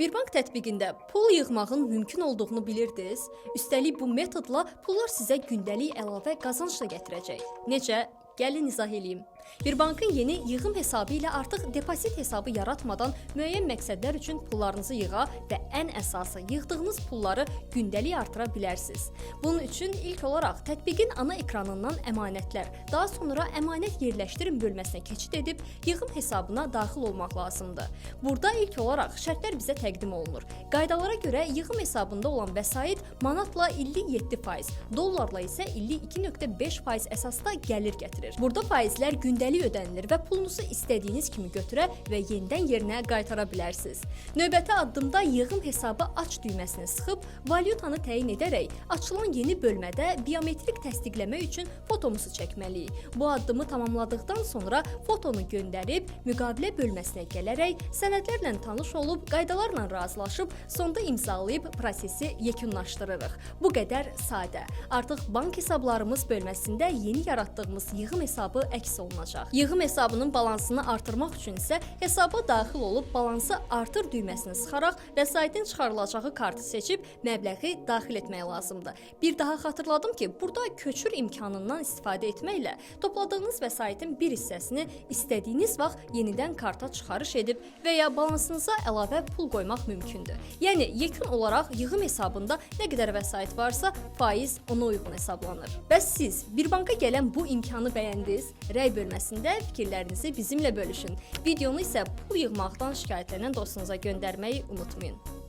Birbank tətbiqində pul yığmağın mümkün olduğunu bilirdiniz. Üstəlik bu metodla pullar sizə gündəlik əlavə qazanc da gətirəcək. Necə? Gəlin izah edeyim. Birbankın yeni yığım hesabı ilə artıq depozit hesabı yaratmadan müəyyən məqsədlər üçün pullarınızı yığa və ən əsası yığdığınız pulları gündəlik artıra bilərsiniz. Bunun üçün ilk olaraq tətbiqin ana ekranından əmanətlər, daha sonra əmanət yerləşdirin bölməsinə keçid edib yığım hesabına daxil olmaq lazımdır. Burada ilk olaraq şərtlər bizə təqdim olunur. Qaydalara görə yığım hesabında olan vəsait manatla 57%, dollarla isə 52.5% əsasda gəlir gətirir. Burada faizlər gündəlik ödənilir və pulunuzu istədiyiniz kimi götürə və yenidən yerinə qaytara bilərsiniz. Növbəti addımda yığım hesabı aç düyməsini sıxıb valyutanı təyin edərək açılan yeni bölmədə biometrik təsdiqləmə üçün fotomuzu çəkməliyik. Bu addımı tamamladıqdan sonra fotonu göndərib müqavilə bölməsinə gələrək sənədlərlə tanış olub, qaydalarla razılaşıb, sonda imzalayıb prosesi yekunlaşdırırıq. Bu qədər sadə. Artıq bank hesablarımız bölməsində yeni yaratdığımız yığım hesabı əks olunacaq. Yığım hesabının balansını artırmaq üçün isə hesaba daxil olub balansı artır düyməsini sıxaraq vəsaitin çıxarılacağı kartı seçib məbləği daxil etmək lazımdır. Bir daha xatırladım ki, burada köçür imkanından istifadə etməklə topladığınız vəsaitin bir hissəsini istədiyiniz vaxt yenidən karta çıxarış edib və ya balansınıza əlavə pul qoymaq mümkündür. Yəni yekun olaraq yığım hesabında nə qədər vəsait varsa faiz ona uyğun hesablanır. Bəs siz Birbanka gələn bu imkanı bəyəndiniz? Rəy bölməsində fikirlərinizi bizimlə bölüşün. Videonu isə pul yığmaqdan şikayətlənən dostunuza göndərməyi unutmayın.